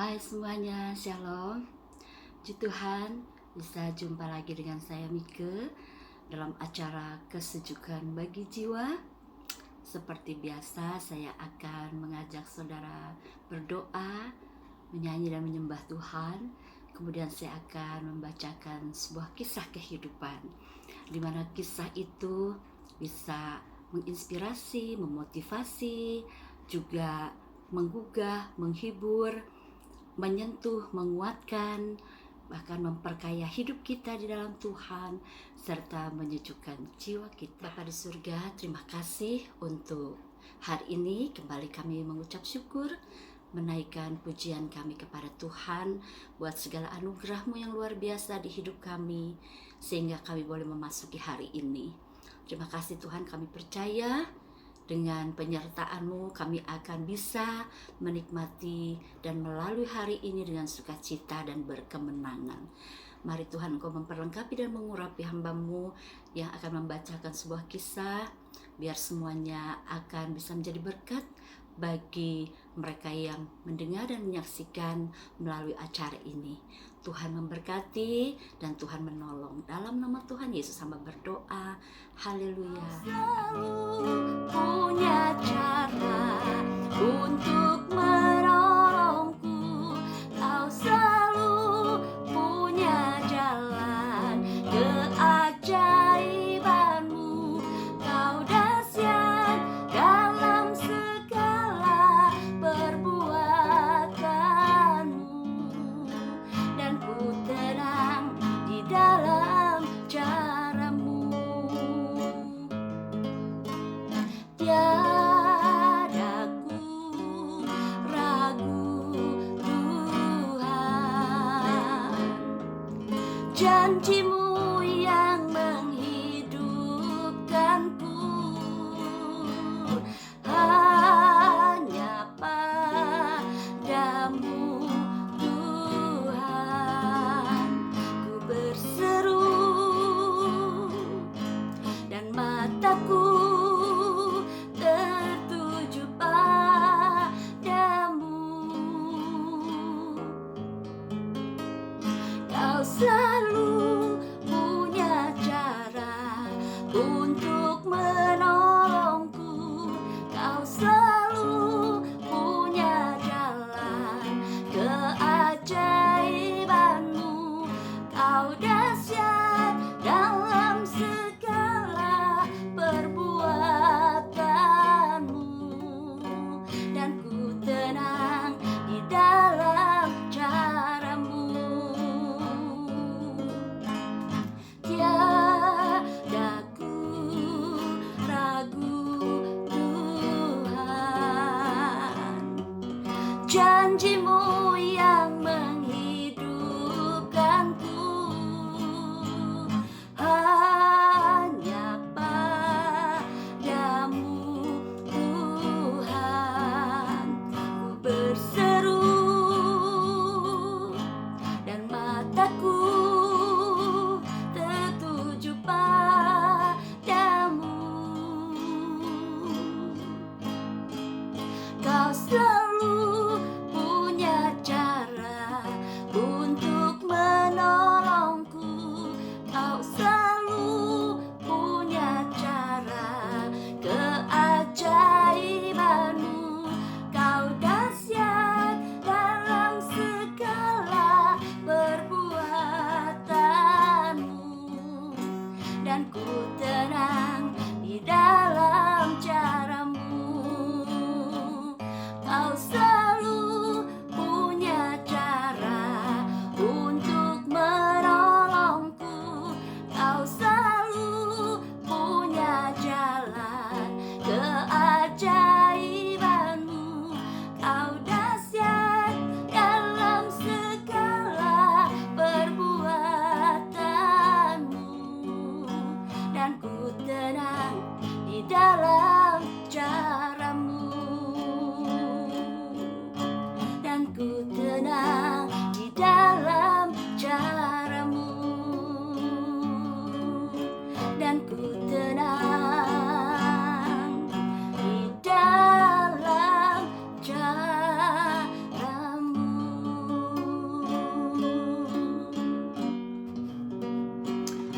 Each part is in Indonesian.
Hai semuanya, Shalom. Puji Tuhan, bisa jumpa lagi dengan saya Mike dalam acara Kesejukan Bagi Jiwa. Seperti biasa, saya akan mengajak saudara berdoa, menyanyi dan menyembah Tuhan. Kemudian saya akan membacakan sebuah kisah kehidupan, di mana kisah itu bisa menginspirasi, memotivasi, juga menggugah, menghibur, menyentuh, menguatkan, bahkan memperkaya hidup kita di dalam Tuhan, serta menyejukkan jiwa kita. Bapa di surga, terima kasih untuk hari ini. Kembali kami mengucap syukur, menaikkan pujian kami kepada Tuhan buat segala anugerah-Mu yang luar biasa di hidup kami, sehingga kami boleh memasuki hari ini. Terima kasih Tuhan, kami percaya dengan penyertaan-Mu kami akan bisa menikmati dan melalui hari ini dengan sukacita dan berkemenangan. Mari Tuhan, Engkau memperlengkapi dan mengurapi hamba-Mu yang akan membacakan sebuah kisah, biar semuanya akan bisa menjadi berkat bagi mereka yang mendengar dan menyaksikan melalui acara ini. Tuhan memberkati dan Tuhan menolong. Dalam nama Tuhan Yesus hamba berdoa. Haleluya. Selalu punya cara untuk menolongku. Kau selalu punya jalan keajaiban-Mu. Kau dahsyat dalam segala perbuatan-Mu, dan ku tenang di dalam cara-Mu. Tiada ku ragu, Tuhan, janji-Mu yang menghidupkanku. Hanya padamu, Tuhan, ku berseru, dan mataku tertuju padamu. Kau selalu punya cara untuk menolongku. Kau selalu punya jalan keajaiban-Mu. Kau dahsyat dalam segala perbuatan-Mu, dan ku tenang di dalam cara-Mu.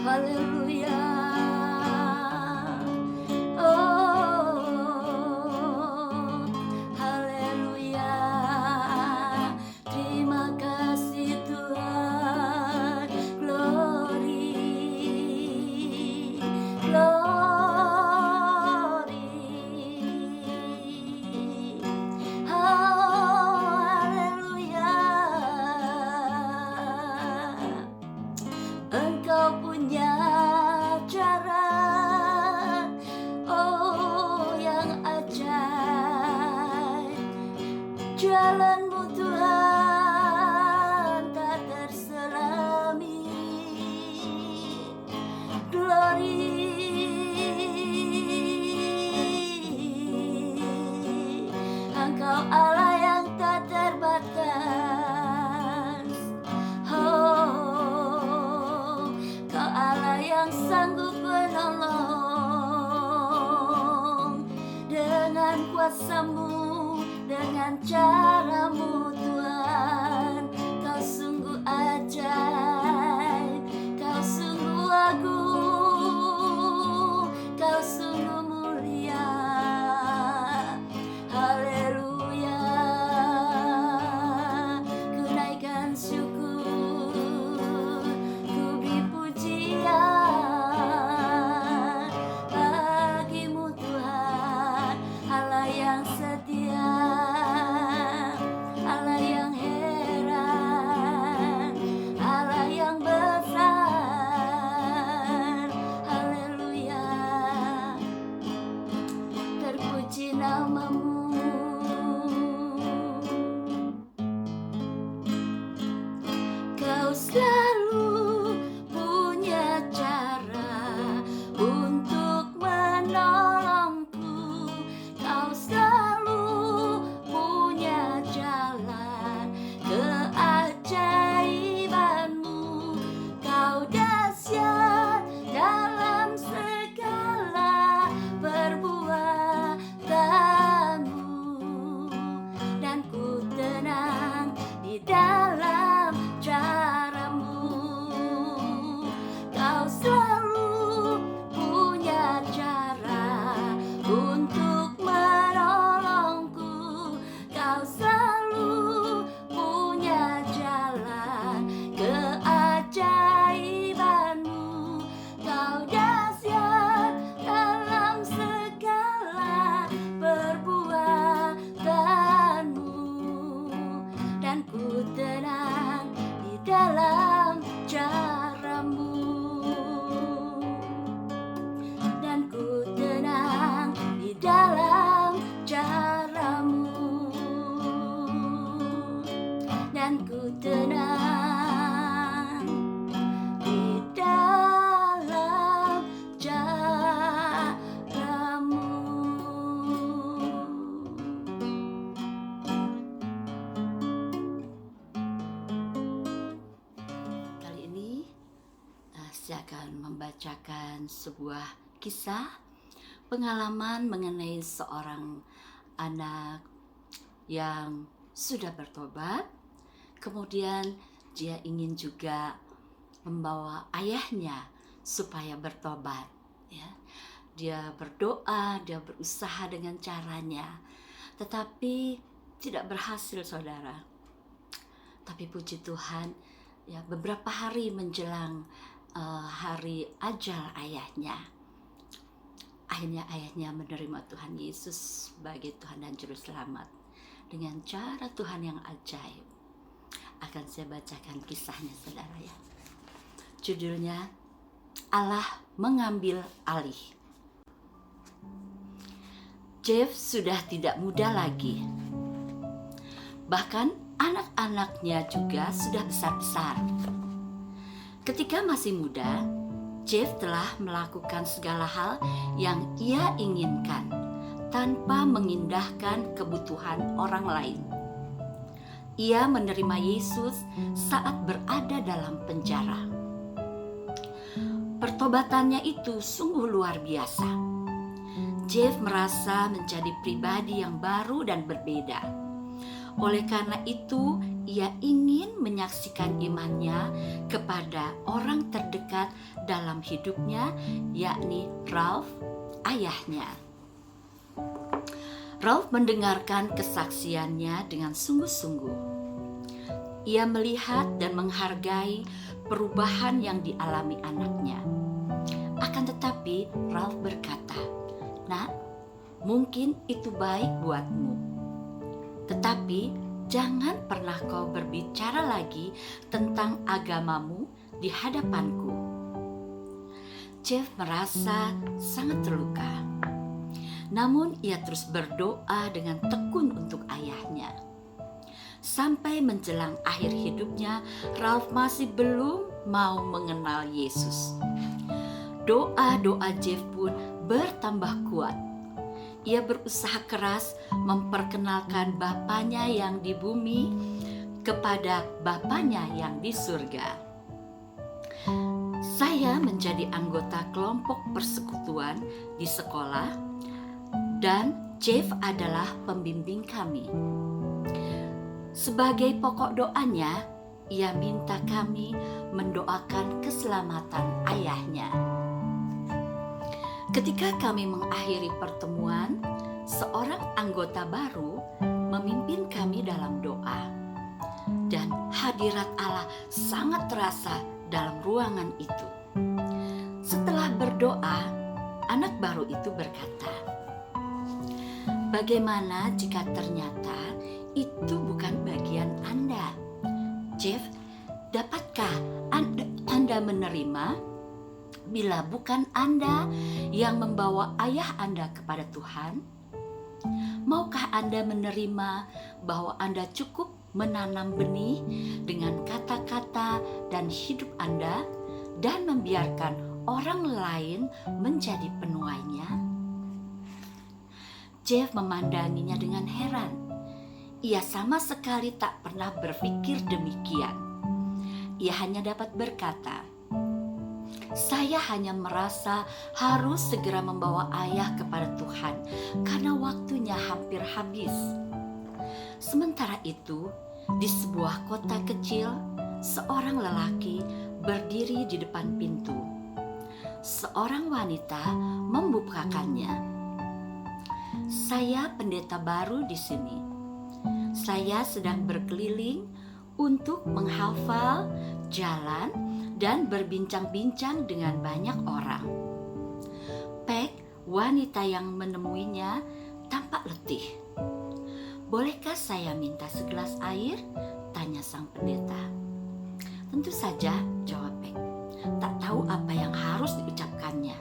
haleluya. Oh, haleluya. Terima kasih Tuhan. Glory, glory. Oh, haleluya. Engkau punya cara, oh yang ajaib. Jalanmu Tuhan tak terselami. Glory, Engkau Allah yang tak terbatas. Oh, Kau Allah yang sanggup menolong. Dengan kuasa-Mu, dengan cara-Mu Tuhan, Kau sungguh ajaib, Kau sungguh agung, Kau sungguh mulia. Haleluya. Ku naikkan syukur, ku beri pujian bagi-Mu Tuhan, Allah yang setia, Allah yang heran, Allah yang besar. Haleluya. Terpuji nama-Mu. Kau selalu punya cara untuk menolongku. Kau selalu punya jalan keajaiban-Mu. Kau dahsyat dalam segala perbuatan-Mu, dan ku tenang di dalam cara-Mu. Kau selalu punya cara untuk menolongku. Kau selalu punya jalan keajaiban-Mu. Kau dahsyat dalam segala perbuatan-Mu, dan ku tenang di dalam cara-Mu, dan ku tenang di dalam cara-Mu, dan ku tenang di dalam cara-Mu. Kali ini saya akan membacakan sebuah kisah pengalaman mengenai seorang anak yang sudah bertobat. Kemudian dia ingin juga membawa ayahnya supaya bertobat, ya. Dia berdoa, dia berusaha dengan caranya, tetapi tidak berhasil, saudara. Tapi puji Tuhan, ya, beberapa hari menjelang hari ajal ayahnya, akhirnya ayahnya menerima Tuhan Yesus sebagai Tuhan dan Juru Selamat dengan cara Tuhan yang ajaib. Akan saya bacakan kisahnya, saudara, ya. Judulnya Allah mengambil alih. Jeff sudah tidak muda lagi. Bahkan anak-anaknya juga sudah besar-besar. Ketika masih muda, Jeff telah melakukan segala hal yang ia inginkan tanpa mengindahkan kebutuhan orang lain. Ia menerima Yesus saat berada dalam penjara. Pertobatannya itu sungguh luar biasa. Jeff merasa menjadi pribadi yang baru dan berbeda. Oleh karena itu, ia ingin menyaksikan imannya kepada orang terdekat dalam hidupnya, yakni Ralph, ayahnya. Ralph mendengarkan kesaksiannya dengan sungguh-sungguh. Ia melihat dan menghargai perubahan yang dialami anaknya. Akan tetapi Ralph berkata, "Nak, mungkin itu baik buatmu. Tetapi jangan pernah kau berbicara lagi tentang agamamu di hadapanku." Jeff merasa sangat terluka. Namun ia terus berdoa dengan tekun untuk ayahnya. Sampai menjelang akhir hidupnya, Ralph masih belum mau mengenal Yesus. Doa-doa Jeff pun bertambah kuat. Ia berusaha keras memperkenalkan Bapanya yang di bumi kepada Bapanya yang di surga. Saya menjadi anggota kelompok persekutuan di sekolah dan Jeff adalah pembimbing kami. Sebagai pokok doanya, ia minta kami mendoakan keselamatan ayahnya. Ketika kami mengakhiri pertemuan, seorang anggota baru memimpin kami dalam doa. Dan hadirat Allah sangat terasa dalam ruangan itu. Setelah berdoa, anak baru itu berkata, "Bagaimana jika ternyata itu bukan bagian Anda? Jeff, dapatkah Anda menerima bila bukan Anda yang membawa ayah Anda kepada Tuhan? Maukah Anda menerima bahwa Anda cukup menanam benih dengan kata-kata dan hidup Anda dan membiarkan orang lain menjadi penuainya?" Jeff memandanginya dengan heran. Ia sama sekali tak pernah berpikir demikian. Ia hanya dapat berkata, "Saya hanya merasa harus segera membawa ayah kepada Tuhan karena waktunya hampir habis." Sementara itu, di sebuah kota kecil, seorang lelaki berdiri di depan pintu. Seorang wanita membukakannya. "Saya pendeta baru di sini. Saya sedang berkeliling untuk menghafal jalan dan berbincang-bincang dengan banyak orang." Peg, wanita yang menemuinya, tampak letih. "Bolehkah saya minta segelas air?" tanya sang pendeta. "Tentu saja," jawab Peg. Tak tahu apa yang harus diucapkannya.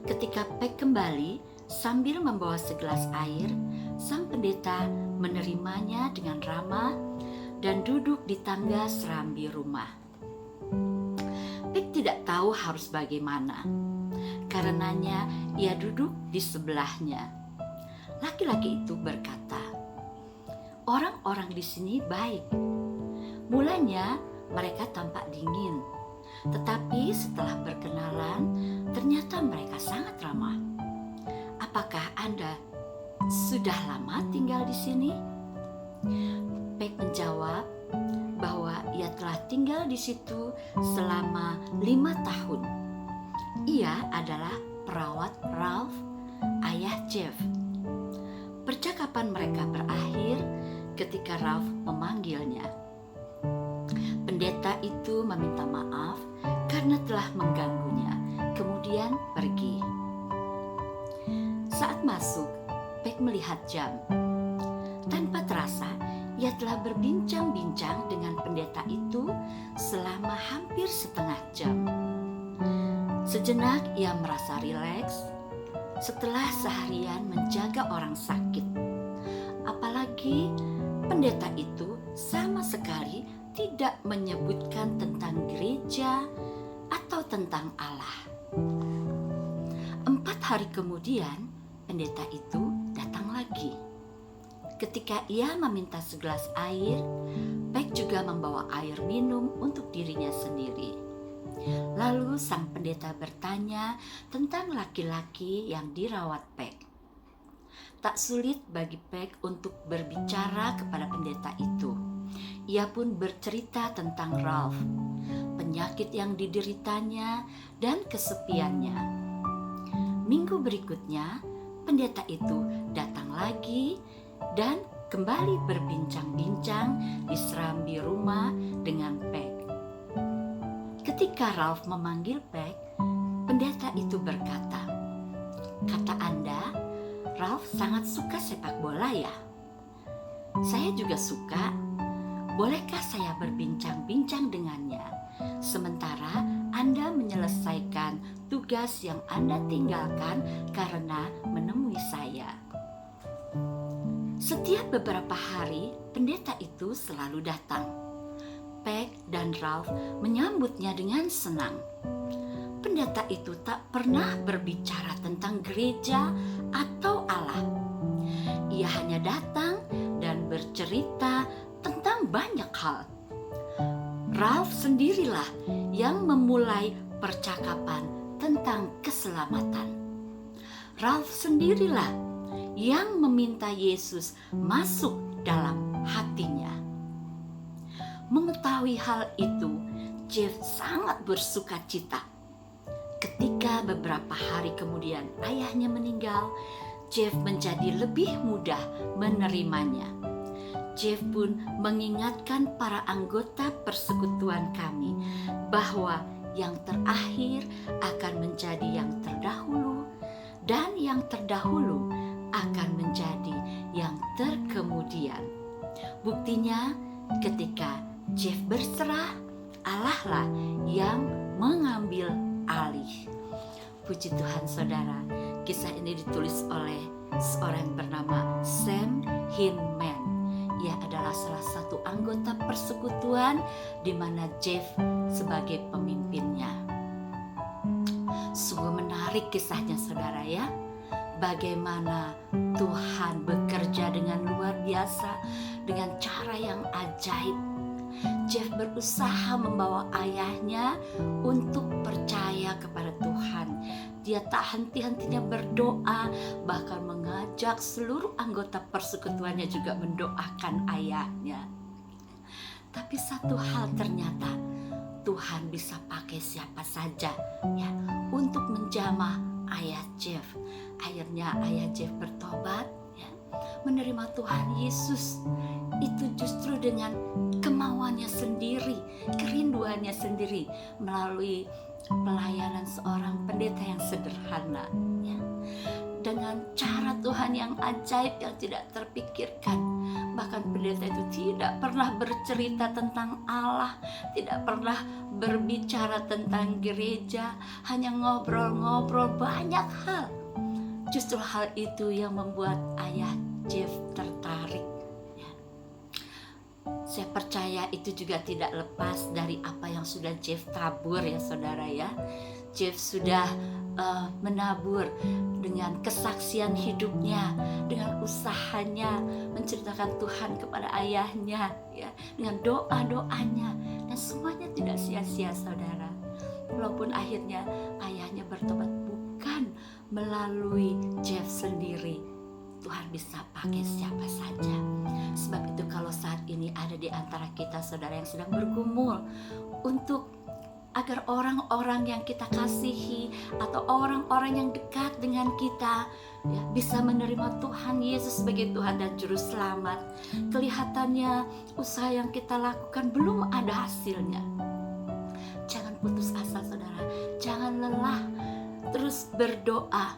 Ketika Peg kembali sambil membawa segelas air, sang pendeta menerimanya dengan ramah dan duduk di tangga serambi rumah. Peg tidak tahu harus bagaimana. Karenanya ia duduk di sebelahnya. Laki-laki itu berkata, "Orang-orang di sini baik. Mulanya mereka tampak dingin, tetapi setelah berkenalan ternyata mereka sangat ramah. Apakah Anda sudah lama tinggal di sini?" Peg menjawab bahwa ia telah tinggal di situ selama 5 tahun. Ia adalah perawat Ralph, ayah Jeff. Percakapan mereka berakhir ketika Ralph memanggilnya. Pendeta itu meminta maaf karena telah mengganggunya, kemudian pergi. Saat masuk, Peg melihat jam. Tanpa terasa, ia telah berbincang-bincang dengan pendeta itu selama hampir setengah jam. Sejenak ia merasa rileks setelah seharian menjaga orang sakit. Apalagi pendeta itu sama sekali tidak menyebutkan tentang gereja atau tentang Allah. 4 hari kemudian, pendeta itu datang lagi. Ketika ia meminta segelas air, Peg juga membawa air minum untuk dirinya sendiri. Lalu sang pendeta bertanya tentang laki-laki yang dirawat Peg. Tak sulit bagi Peg untuk berbicara kepada pendeta itu. Ia pun bercerita tentang Ralph, penyakit yang dideritanya, dan kesepiannya. Minggu berikutnya, pendeta itu datang lagi dan kembali berbincang-bincang di serambi rumah dengan Peg. Ketika Ralph memanggil Peg, pendeta itu berkata, "Kata Anda, Ralph sangat suka sepak bola ya? Saya juga suka. Bolehkah saya berbincang-bincang dengannya sementara Anda menyelesaikan tugas yang Anda tinggalkan karena menemui saya?" Setiap beberapa hari, pendeta itu selalu datang. Peg dan Ralph menyambutnya dengan senang. Pendeta itu tak pernah berbicara tentang gereja atau Allah. Ia hanya datang dan bercerita tentang banyak hal. Ralph sendirilah yang memulai percakapan tentang keselamatan. Ralph sendirilah yang meminta Yesus masuk dalam hatinya. Mengetahui hal itu, Jeff sangat bersuka cita. Ketika beberapa hari kemudian ayahnya meninggal, Jeff menjadi lebih mudah menerimanya. Jeff pun mengingatkan para anggota persekutuan kami bahwa yang terakhir akan menjadi yang terdahulu dan yang terdahulu akan menjadi yang terkemudian. Buktinya, ketika Jeff berserah, Allah lah yang mengambil alih. Puji Tuhan saudara, kisah ini ditulis oleh seorang yang bernama Sam Hinman. Ia adalah salah satu anggota persekutuan di mana Jeff sebagai pemimpinnya. Sungguh menarik kisahnya saudara ya. Bagaimana Tuhan bekerja dengan luar biasa, dengan cara yang ajaib. Jeff berusaha membawa ayahnya untuk percaya kepada Tuhan. Dia tak henti-hentinya berdoa, bahkan mengajak seluruh anggota persekutuannya juga mendoakan ayahnya. Tapi satu hal ternyata, Tuhan bisa pakai siapa saja ya untuk menjamah ayah Jeff. Akhirnya ayah Jeff bertobat ya, menerima Tuhan Yesus. Itu justru dengan kemauannya sendiri, kerinduannya sendiri, melalui pelayanan seorang pendeta yang sederhana ya. Dengan cara Tuhan yang ajaib yang tidak terpikirkan. Bahkan pendeta itu tidak pernah bercerita tentang Allah, tidak pernah berbicara tentang gereja, hanya ngobrol-ngobrol banyak hal. Justru hal itu yang membuat ayah Jeff tertarik. Saya percaya itu juga tidak lepas dari apa yang sudah Jeff tabur ya saudara ya. Jeff sudah menabur dengan kesaksian hidupnya, dengan usahanya menceritakan Tuhan kepada ayahnya ya, dengan doa-doanya, dan semuanya tidak sia-sia saudara. Walaupun akhirnya ayahnya bertobat bukan melalui Jeff sendiri, Tuhan bisa pakai siapa saja. Sebab itu kalau saat ini ada di antara kita saudara yang sedang bergumul untuk agar orang-orang yang kita kasihi atau orang-orang yang dekat dengan kita ya, bisa menerima Tuhan Yesus sebagai Tuhan dan Juru Selamat. Kelihatannya usaha yang kita lakukan belum ada hasilnya. Jangan putus asa saudara, jangan lelah, terus berdoa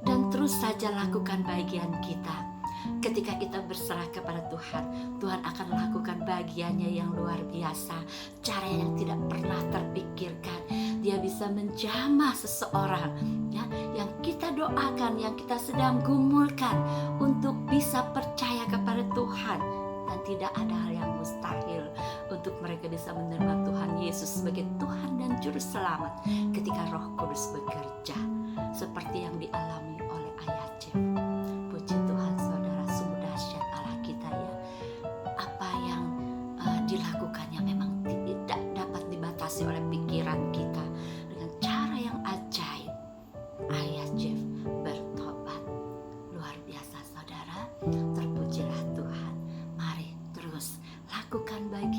dan terus saja lakukan bagian kita. Ketika kita berserah kepada Tuhan, Tuhan akan lakukan bagiannya yang luar biasa, cara yang tidak pernah terpikirkan. Dia bisa menjamah seseorang ya, yang kita doakan, yang kita sedang gumulkan untuk bisa percaya kepada Tuhan. Dan tidak ada hal yang mustahil untuk mereka bisa menerima Tuhan Yesus sebagai Tuhan dan Juru Selamat ketika Roh Kudus bekerja, seperti yang dialami oleh ayah Jeff. Puji Tuhan saudara, sungguh dahsyat Allah kita ya. Apa yang dilakukannya memang tidak dapat dibatasi oleh pikiran kita. Dengan cara yang ajaib, ayah Jeff bertobat. Luar biasa saudara, terpujilah Tuhan. Mari terus lakukan bagian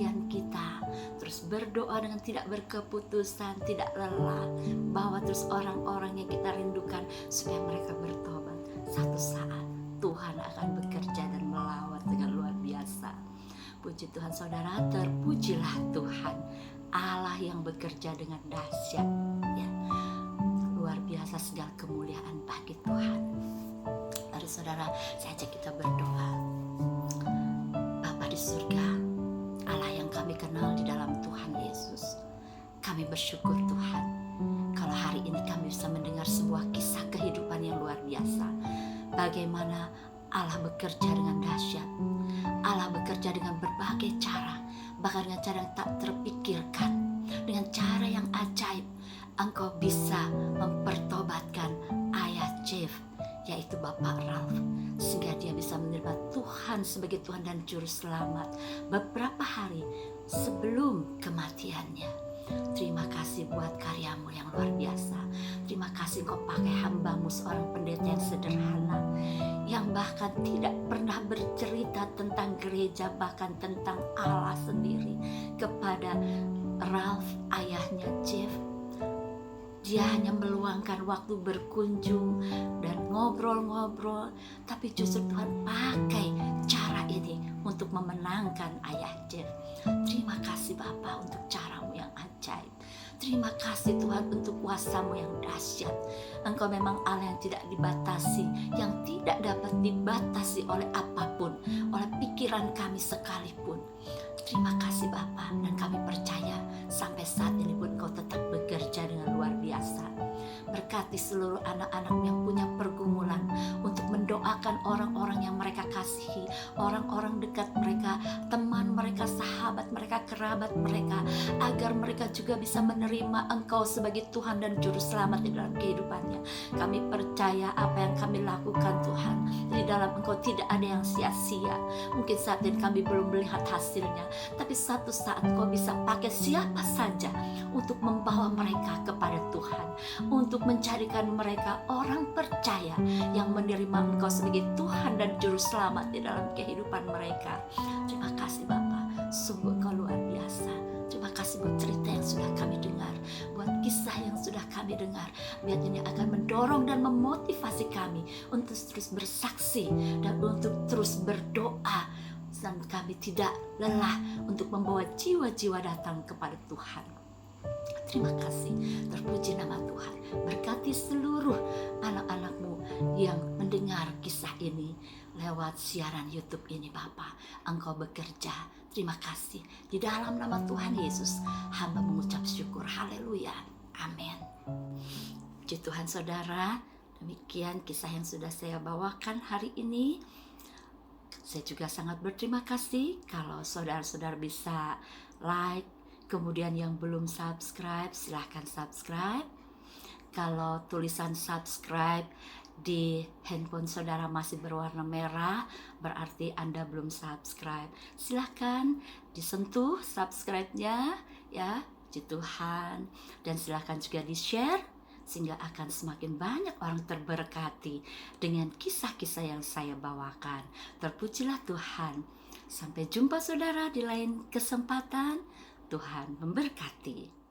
berdoa dengan tidak berkeputusan, tidak lelah, bawa terus orang-orang yang kita rindukan supaya mereka bertobat. Satu saat Tuhan akan bekerja dan melawat dengan luar biasa. Puji Tuhan saudara, terpujilah Tuhan, Allah yang bekerja dengan dahsyat, ya. Luar biasa, segala kemuliaan bagi Tuhan. Mari saudara, saya ajak kita berdoa. Bapa di surga, Allah yang kami kenal di dalam Tuhan Yesus, kami bersyukur Tuhan, kalau hari ini kami bisa mendengar sebuah kisah kehidupan yang luar biasa. Bagaimana Allah bekerja dengan dahsyat, Allah bekerja dengan berbagai cara, bahkan dengan cara yang tak terpikirkan, dengan cara yang ajaib. Engkau bisa mempertobatkan ayah Jeff, yaitu Bapak Ralph, sehingga dia bisa menerima Tuhan sebagai Tuhan dan Juru Selamat beberapa hari sebelum kematiannya. Terima kasih buat karyamu yang luar biasa. Terima kasih Engkau pakai hambamu, seorang pendeta yang sederhana, yang bahkan tidak pernah bercerita tentang gereja, bahkan tentang Allah sendiri kepada Ralph, ayahnya Jeff. Dia hanya meluangkan waktu berkunjung dan ngobrol-ngobrol, tapi justru Tuhan pakai cara ini untuk memenangkan ayah Jeff. Terima kasih Bapa untuk caramu yang ajaib. Terima kasih Tuhan untuk kuasamu yang dahsyat. Engkau memang Allah yang tidak dibatasi, yang tidak dapat dibatasi oleh apapun, oleh pikiran kami sekalipun. Terima kasih Bapa, dan kami percaya sampai saat ini pun Engkau tetap bekerja dengan luar biasa. Berkati seluruh anak-anak yang punya pergumulan untuk mendoakan orang-orang yang mereka kasihi, orang-orang dekat mereka, teman mereka, sahabat mereka, kerabat mereka, agar mereka juga bisa menerima Engkau sebagai Tuhan dan Juru Selamat di dalam kehidupannya. Kami percaya apa yang kami lakukan Tuhan, di dalam Engkau tidak ada yang sia-sia. Mungkin saat ini kami belum melihat hasilnya, tapi satu saat Engkau bisa pakai siapa saja untuk membawa mereka kepada Tuhan, untuk menjadikan mereka orang percaya yang menerima Engkau sebagai Tuhan dan Juru Selamat di dalam kehidupan mereka. Terima kasih Bapa, sungguh Engkau luar biasa. Terima kasih buat cerita yang sudah kami dengar, buat kisah yang sudah kami dengar. Biar ini akan mendorong dan memotivasi kami untuk terus bersaksi dan untuk terus berdoa, dan kami tidak lelah untuk membawa jiwa-jiwa datang kepada Tuhan. Terima kasih, terpuji nama Tuhan. Berkati seluruh anak-anak-Mu yang mendengar kisah ini lewat siaran YouTube ini Bapa. Engkau bekerja. Terima kasih. Di dalam nama Tuhan Yesus, hamba mengucap syukur. Haleluya. Amin. Puji Tuhan saudara, demikian kisah yang sudah saya bawakan hari ini. Saya juga sangat berterima kasih kalau saudara-saudara bisa like. Kemudian yang belum subscribe, silahkan subscribe. Kalau tulisan subscribe di handphone saudara masih berwarna merah, berarti Anda belum subscribe. Silahkan disentuh subscribe-nya, ya, puji Tuhan. Dan silahkan juga di-share, sehingga akan semakin banyak orang terberkati dengan kisah-kisah yang saya bawakan. Terpujilah Tuhan. Sampai jumpa saudara di lain kesempatan. Tuhan memberkati.